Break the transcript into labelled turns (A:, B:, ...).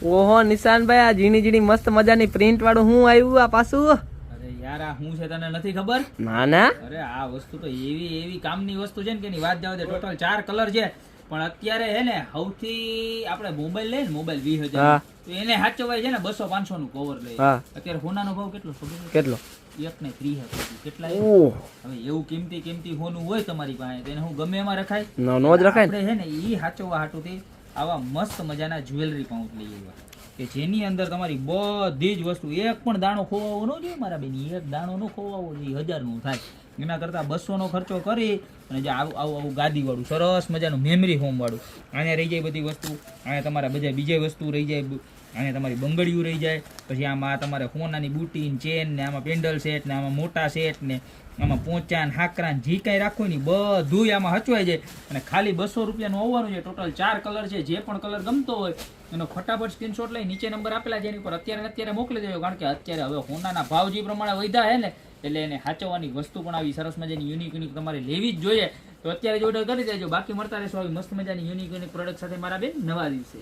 A: ઓહો નિશાનભાઈ, આ ઝીણી ઝીણી મસ્ત મજાની પ્રિન્ટ વાળું હું આવ્યું આ પાછું?
B: અરે યાર આ હું છે તને નથી ખબર?
A: ના ના.
B: અરે આ વસ્તુ તો એવી કામની વસ્તુ છે ને કે એની વાત જાવ દે. ટોટલ 4 કલર છે, પણ અત્યારે હે ને સૌથી આપણે મોબાઈલ લઈએ ને, મોબાઈલ 20,000 તો એને સાચવાય છે ને 200-500 નું કવર લઈએ. અત્યારે સોનાનો ભાવ કેટલો ખબર?
A: કેટલો?
B: 1.30 કેટલા? હવે એવું કિંમતી સોનું હોય તમારી પાસે તેને હું ગમે એમાં રખાય?
A: નો જ રખાય.
B: આપણે હે ને ઈ સાચવવા હાટુથી આવા મસ્ત મજાના જ્વેલરી પાઉચ લઈ આવ્યા કે જેની અંદર તમારી બધી જ વસ્તુ, એક પણ દાણો ખોવાવો ન જોઈએ મારા બેન, એક દાણો ન ખોવાવો જોઈએ, 1000 નું થાય. એના કરતા 200 નો ખર્ચો કરી અને જે આવું ગાદી વાળું સરસ મજાનું મેમરી હોમ વાળું, આને રહી જાય બધી વસ્તુ, આને તમારા બધા બીજી વસ્તુ રહી જાય, આને તમારી બંગડીયું રહી જાય, પછી આમાં તમારે સોનાની બુટી ચેન ને, આમાં પેન્ડલ સેટ ને, આમાં મોટા સેટ ને, આમાં પોચા ને હાકરા જે કાંઈ રાખો ને બધું આમાં હચવાઈ જાય. અને ખાલી 200 રૂપિયાનું આવવાનું છે. ટોટલ 4 કલર છે. જે પણ કલર ગમતો હોય એનો ફટાફટ સ્ક્રીનશોટ લઈ નીચે નંબર આપેલા છે એની પર અત્યારે મોકલી દેજો. કારણ કે અત્યારે હવે સોનાના ભાવ જે પ્રમાણે વધ્યા છે ને, એટલે એને સાચવવાની વસ્તુ પણ આવી સરસ મજાની યુનિક તમારે લેવી જ જોઈએ. તો અત્યારે જ ઓર્ડર કરી દેજો. બાકી મળતા રહેશો આવી મસ્ત મજાની યુનિક પ્રોડક્ટ સાથે મારા બેન નવા દિવસે.